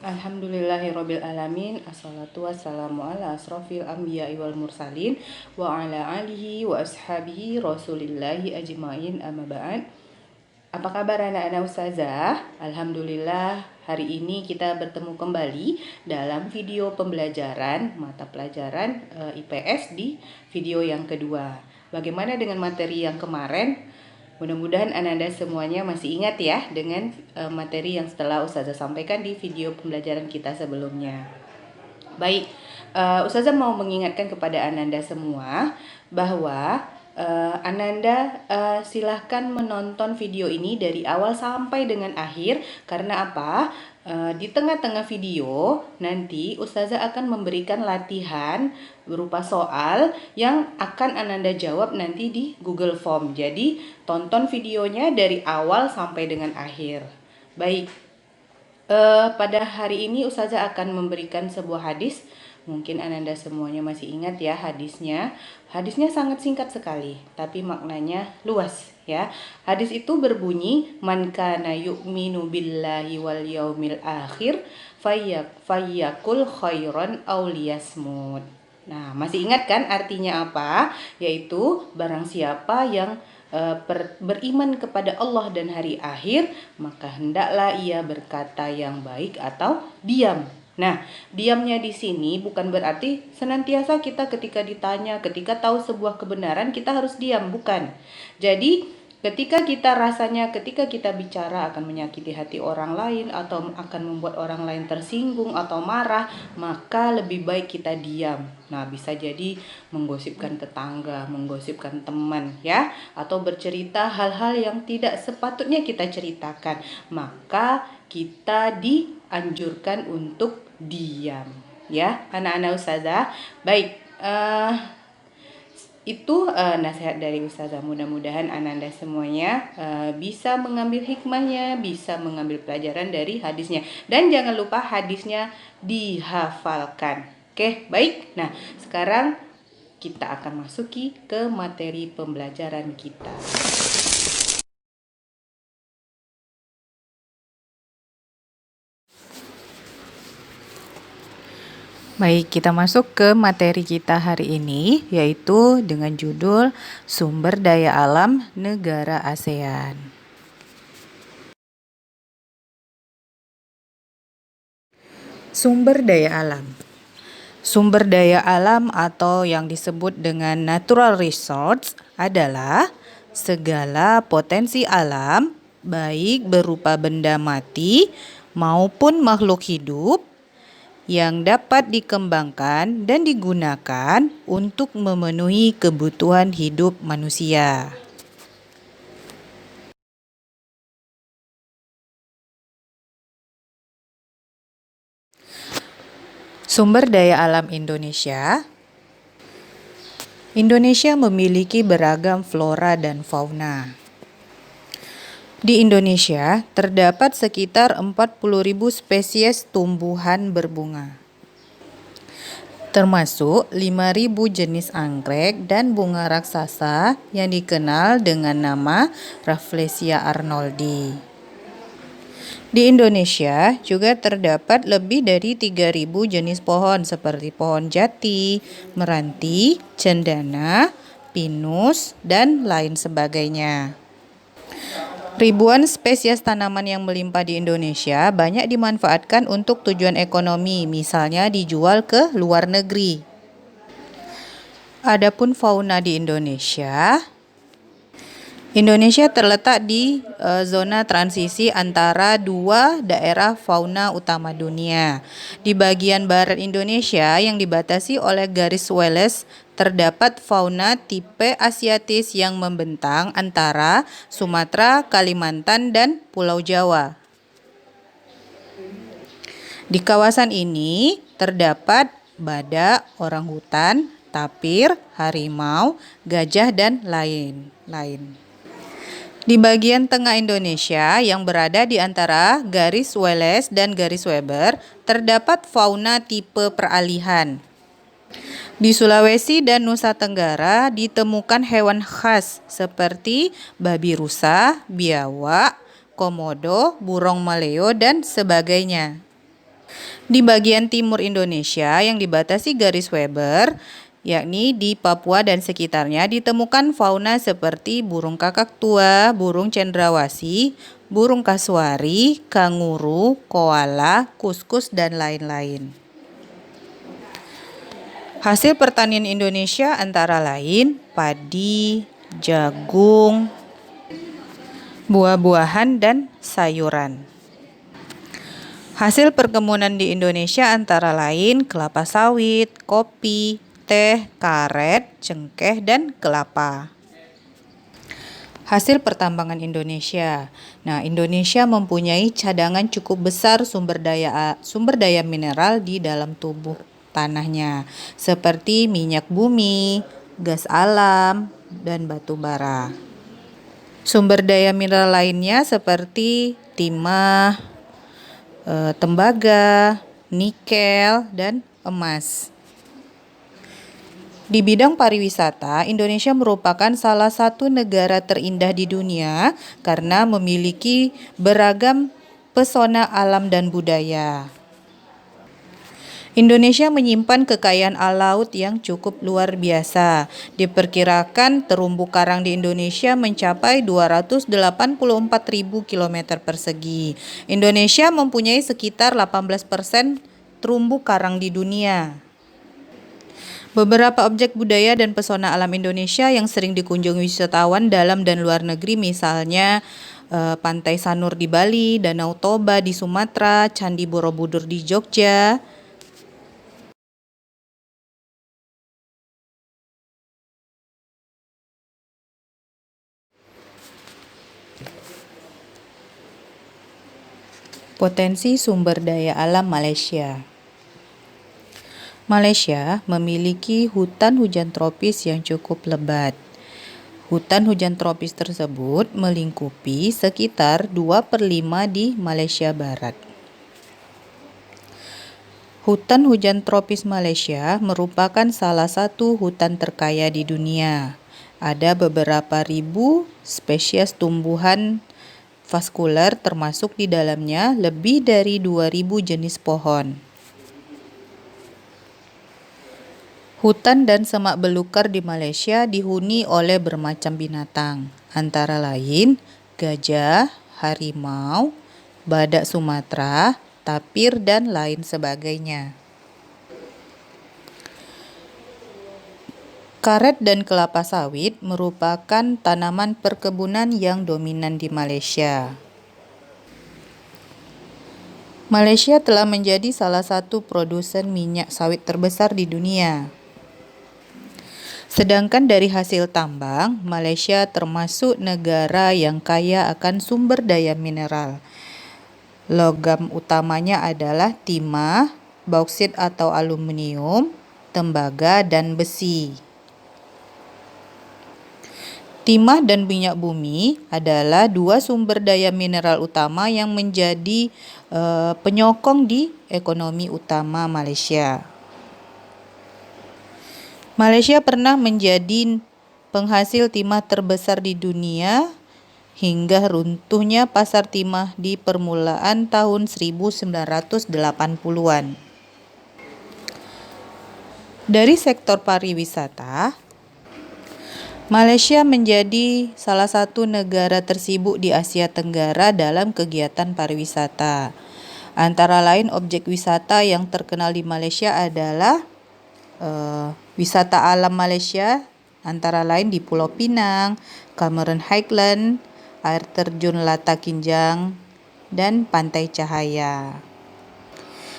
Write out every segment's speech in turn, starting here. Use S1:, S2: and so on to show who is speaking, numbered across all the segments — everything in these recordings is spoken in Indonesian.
S1: Alhamdulillahirabbil alamin. Assalatu wassalamu ala asrofil anbiya'i wal mursalin wa ala alihi wa ashabihi rasulillahi ajmain, amma ba'd. Apa kabar anak-anak ustazah? Alhamdulillah, hari ini kita bertemu kembali dalam video pembelajaran mata pelajaran IPS di video yang kedua. Bagaimana dengan materi yang kemarin? Mudah-mudahan Ananda semuanya masih ingat ya dengan materi yang setelah Ustazah sampaikan di video pembelajaran kita sebelumnya. Baik, Ustazah mau mengingatkan kepada Ananda semua bahwa Ananda silahkan menonton video ini dari awal sampai dengan akhir. Karena apa? Di tengah-tengah video nanti Ustazah akan memberikan latihan berupa soal yang akan Ananda jawab nanti di Google Form. Jadi tonton videonya dari awal sampai dengan akhir. Baik, pada hari ini Ustazah akan memberikan sebuah hadis. Mungkin Ananda semuanya masih ingat ya hadisnya. Hadisnya sangat singkat sekali, tapi maknanya luas ya. Hadis itu berbunyi, man kana yu'minu billahi wal yaumil akhir fayyakul khairan aw liyasmut. Nah, masih ingat kan artinya apa? Yaitu barang siapa yang beriman kepada Allah dan hari akhir, maka hendaklah ia berkata yang baik atau diam. Nah, diamnya di sini bukan berarti senantiasa kita ketika ditanya, ketika tahu sebuah kebenaran kita harus diam, bukan. Jadi, ketika kita bicara akan menyakiti hati orang lain atau akan membuat orang lain tersinggung atau marah, maka lebih baik kita diam. Nah, bisa jadi menggosipkan tetangga, menggosipkan teman ya, atau bercerita hal-hal yang tidak sepatutnya kita ceritakan. Maka kita dianjurkan untuk diam ya anak-anak ustazah. Baik, itu nasihat dari ustazah. Mudah-mudahan ananda semuanya bisa mengambil hikmahnya, bisa mengambil pelajaran dari hadisnya, dan jangan lupa hadisnya dihafalkan. Oke, baik. Nah, sekarang kita akan masuki ke materi pembelajaran kita. Baik, kita masuk ke materi kita hari ini, yaitu dengan judul Sumber Daya Alam Negara ASEAN. Sumber daya alam. Sumber daya alam atau yang disebut dengan natural resource adalah segala potensi alam, baik berupa benda mati maupun makhluk hidup, yang dapat dikembangkan dan digunakan untuk memenuhi kebutuhan hidup manusia. Sumber daya alam Indonesia. Indonesia memiliki beragam flora dan fauna. Di Indonesia terdapat sekitar 40.000 spesies tumbuhan berbunga, termasuk 5.000 jenis anggrek dan bunga raksasa yang dikenal dengan nama Rafflesia arnoldi. Di Indonesia juga terdapat lebih dari 3.000 jenis pohon seperti pohon jati, meranti, cendana, pinus, dan lain sebagainya. Ribuan spesies tanaman yang melimpah di Indonesia banyak dimanfaatkan untuk tujuan ekonomi, misalnya dijual ke luar negeri. Adapun fauna di Indonesia terletak di zona transisi antara dua daerah fauna utama dunia. Di bagian barat Indonesia yang dibatasi oleh garis Wallace, terdapat fauna tipe asiatis yang membentang antara Sumatera, Kalimantan, dan Pulau Jawa. Di kawasan ini terdapat badak, orangutan, tapir, harimau, gajah, dan lain-lain. Di bagian tengah Indonesia yang berada di antara garis Wallace dan garis Weber, terdapat fauna tipe peralihan. Di Sulawesi dan Nusa Tenggara ditemukan hewan khas seperti babi rusa, biawak, komodo, burung maleo, dan sebagainya. Di bagian timur Indonesia yang dibatasi garis Weber, yakni di Papua dan sekitarnya, ditemukan fauna seperti burung kakak tua, burung cendrawasih, burung kasuari, kanguru, koala, kuskus, dan lain-lain. Hasil pertanian Indonesia antara lain padi, jagung, buah-buahan, dan sayuran. Hasil perkebunan di Indonesia antara lain kelapa sawit, kopi, teh, karet, cengkeh, dan kelapa. Hasil pertambangan Indonesia. Nah, Indonesia mempunyai cadangan cukup besar sumber daya mineral di dalam tubuh tanahnya, seperti minyak bumi, gas alam, dan batu bara. Sumber daya mineral lainnya seperti timah, tembaga, nikel, dan emas. Di bidang pariwisata, Indonesia merupakan salah satu negara terindah di dunia karena memiliki beragam pesona alam dan budaya. Indonesia menyimpan kekayaan laut yang cukup luar biasa. Diperkirakan terumbu karang di Indonesia mencapai 284.000 km persegi. Indonesia mempunyai sekitar 18% terumbu karang di dunia. Beberapa objek budaya dan pesona alam Indonesia yang sering dikunjungi wisatawan dalam dan luar negeri, misalnya Pantai Sanur di Bali, Danau Toba di Sumatera, Candi Borobudur di Jogja. Potensi sumber daya alam Malaysia. Malaysia memiliki hutan hujan tropis yang cukup lebat. Hutan hujan tropis tersebut melingkupi sekitar 2/5 di Malaysia Barat. Hutan hujan tropis Malaysia merupakan salah satu hutan terkaya di dunia. Ada beberapa ribu spesies tumbuhan vaskuler, termasuk di dalamnya lebih dari 2.000 jenis pohon. Hutan dan semak belukar di Malaysia dihuni oleh bermacam binatang, antara lain gajah, harimau, badak Sumatera, tapir, dan lain sebagainya. Karet dan kelapa sawit merupakan tanaman perkebunan yang dominan di Malaysia. Malaysia telah menjadi salah satu produsen minyak sawit terbesar di dunia. Sedangkan dari hasil tambang, Malaysia termasuk negara yang kaya akan sumber daya mineral. Logam utamanya adalah timah, bauksit atau aluminium, tembaga, dan besi. Timah dan minyak bumi adalah dua sumber daya mineral utama yang menjadi penyokong di ekonomi utama Malaysia. Malaysia pernah menjadi penghasil timah terbesar di dunia hingga runtuhnya pasar timah di permulaan tahun 1980-an. Dari sektor pariwisata, Malaysia menjadi salah satu negara tersibuk di Asia Tenggara dalam kegiatan pariwisata. Antara lain objek wisata yang terkenal di Malaysia adalah wisata alam Malaysia, antara lain di Pulau Pinang, Cameron Highland, air terjun Lata Kinjang, dan Pantai Cahaya.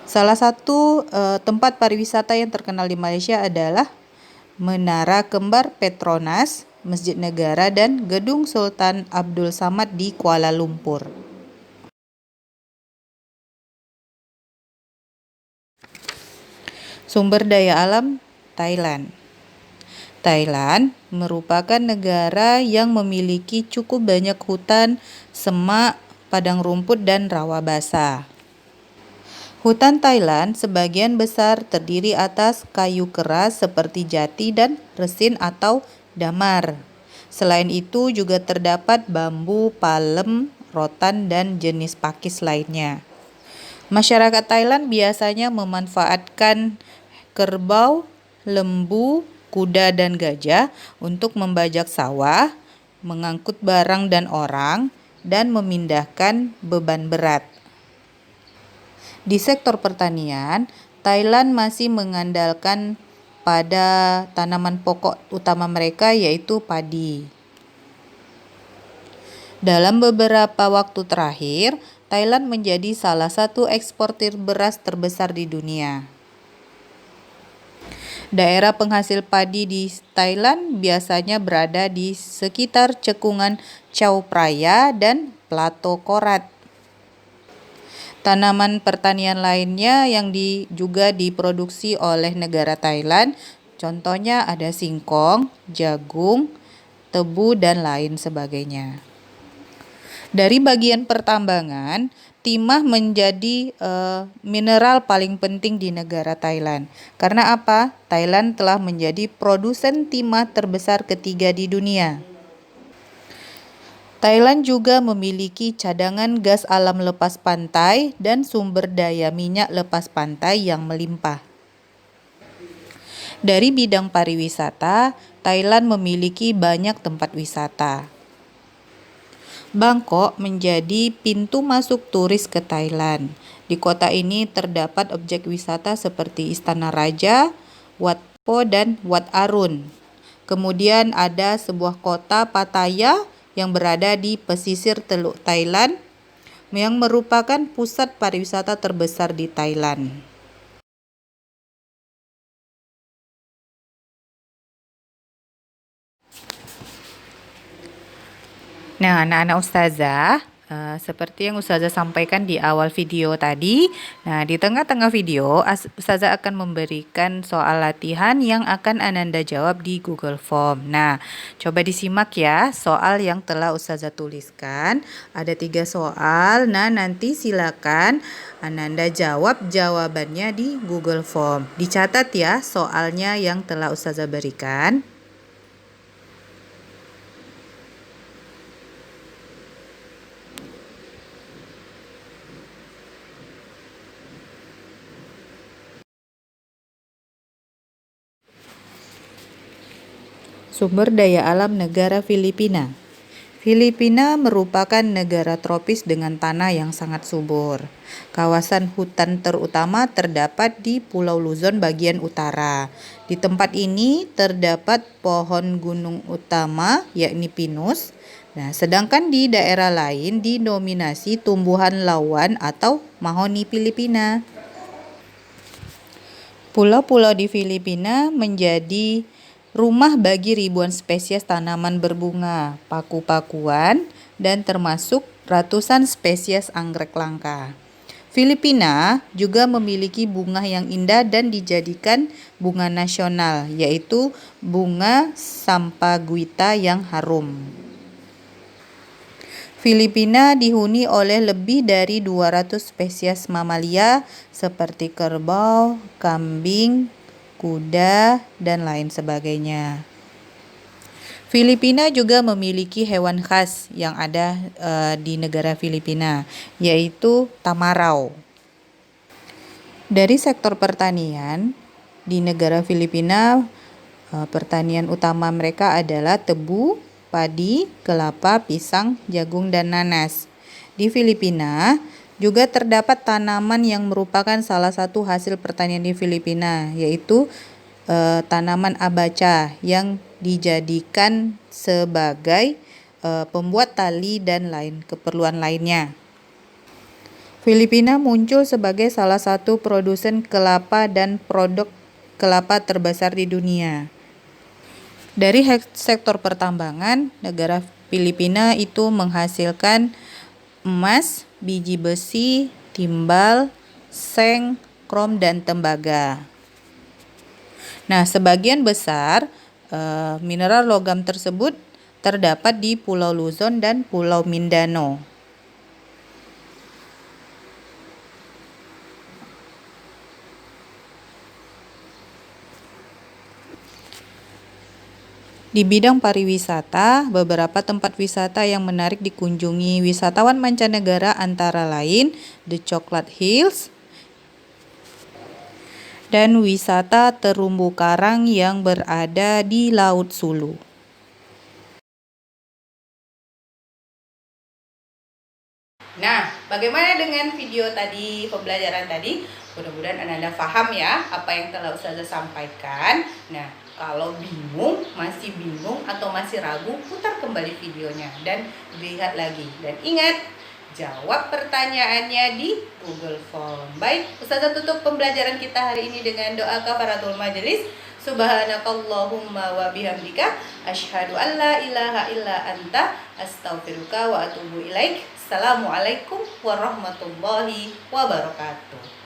S1: Salah satu tempat pariwisata yang terkenal di Malaysia adalah Menara Kembar Petronas, Masjid Negara, dan Gedung Sultan Abdul Samad di Kuala Lumpur. Sumber daya alam Thailand. Thailand merupakan negara yang memiliki cukup banyak hutan, semak, padang rumput, dan rawa basah. Hutan Thailand sebagian besar terdiri atas kayu keras seperti jati dan resin atau damar. Selain itu juga terdapat bambu, palem, rotan, dan jenis pakis lainnya. Masyarakat Thailand biasanya memanfaatkan kerbau, lembu, kuda, dan gajah untuk membajak sawah, mengangkut barang dan orang, dan memindahkan beban berat. Di sektor pertanian, Thailand masih mengandalkan pada tanaman pokok utama mereka yaitu padi. Dalam beberapa waktu terakhir, Thailand menjadi salah satu eksportir beras terbesar di dunia. Daerah penghasil padi di Thailand biasanya berada di sekitar cekungan Chao Phraya dan Plato Korat. Tanaman pertanian lainnya yang juga diproduksi oleh negara Thailand, contohnya ada singkong, jagung, tebu, dan lain sebagainya. Dari bagian pertambangan, timah menjadi mineral paling penting di negara Thailand. Karena apa? Thailand telah menjadi produsen timah terbesar ketiga di dunia. Thailand juga memiliki cadangan gas alam lepas pantai dan sumber daya minyak lepas pantai yang melimpah. Dari bidang pariwisata, Thailand memiliki banyak tempat wisata. Bangkok menjadi pintu masuk turis ke Thailand. Di kota ini terdapat objek wisata seperti Istana Raja, Wat Po, dan Wat Arun. Kemudian ada sebuah kota Pattaya yang berada di pesisir Teluk Thailand yang merupakan pusat pariwisata terbesar di Thailand. Nah, anak-anak ustazah, seperti yang ustazah sampaikan di awal video tadi, nah di tengah-tengah video ustazah akan memberikan soal latihan yang akan Ananda jawab di Google Form. Nah, coba disimak ya soal yang telah ustazah tuliskan. Ada 3 soal. Nah, nanti silakan Ananda jawab jawabannya di Google Form. Dicatat ya soalnya yang telah ustazah berikan. Sumber daya alam negara Filipina. Filipina merupakan negara tropis dengan tanah yang sangat subur. Kawasan hutan terutama terdapat di Pulau Luzon bagian utara. Di tempat ini terdapat pohon gunung utama yakni pinus. Nah, sedangkan di daerah lain didominasi tumbuhan lawan atau mahoni Filipina. Pulau-pulau di Filipina menjadi rumah bagi ribuan spesies tanaman berbunga, paku-pakuan, dan termasuk ratusan spesies anggrek langka. Filipina juga memiliki bunga yang indah dan dijadikan bunga nasional, yaitu bunga sampaguita yang harum. Filipina dihuni oleh lebih dari 200 spesies mamalia seperti kerbau, kambing, kuda, dan lain sebagainya. Filipina juga memiliki hewan khas yang ada di negara Filipina, yaitu tamarau. Dari sektor pertanian, di negara Filipina, pertanian utama mereka adalah tebu, padi, kelapa, pisang, jagung, dan nanas. Di Filipina juga terdapat tanaman yang merupakan salah satu hasil pertanian di Filipina, yaitu tanaman abaca yang dijadikan sebagai pembuat tali dan keperluan lainnya. Filipina muncul sebagai salah satu produsen kelapa dan produk kelapa terbesar di dunia. Dari sektor pertambangan, negara Filipina itu menghasilkan emas, biji besi, timbal, seng, krom, dan tembaga. Nah, sebagian besar mineral logam tersebut terdapat di Pulau Luzon dan Pulau Mindanao.
S2: Di bidang pariwisata, beberapa tempat wisata yang menarik dikunjungi wisatawan mancanegara antara lain The Chocolate Hills dan wisata terumbu karang yang berada di Laut Sulu.
S1: Nah, bagaimana dengan video tadi, pembelajaran tadi? Mudah-mudahan Anda paham ya apa yang telah Ustazah sampaikan. Nah, kalau masih bingung atau masih ragu, putar kembali videonya dan lihat lagi. Dan ingat, jawab pertanyaannya di Google Form. Baik, Ustazah tutup pembelajaran kita hari ini dengan doa kafaratul majelis. Subhanakallahumma wa bihamdika asyhadu an la ilaha illa anta astaghfiruka wa atubu ilaik. Assalamualaikum warahmatullahi wabarakatuh.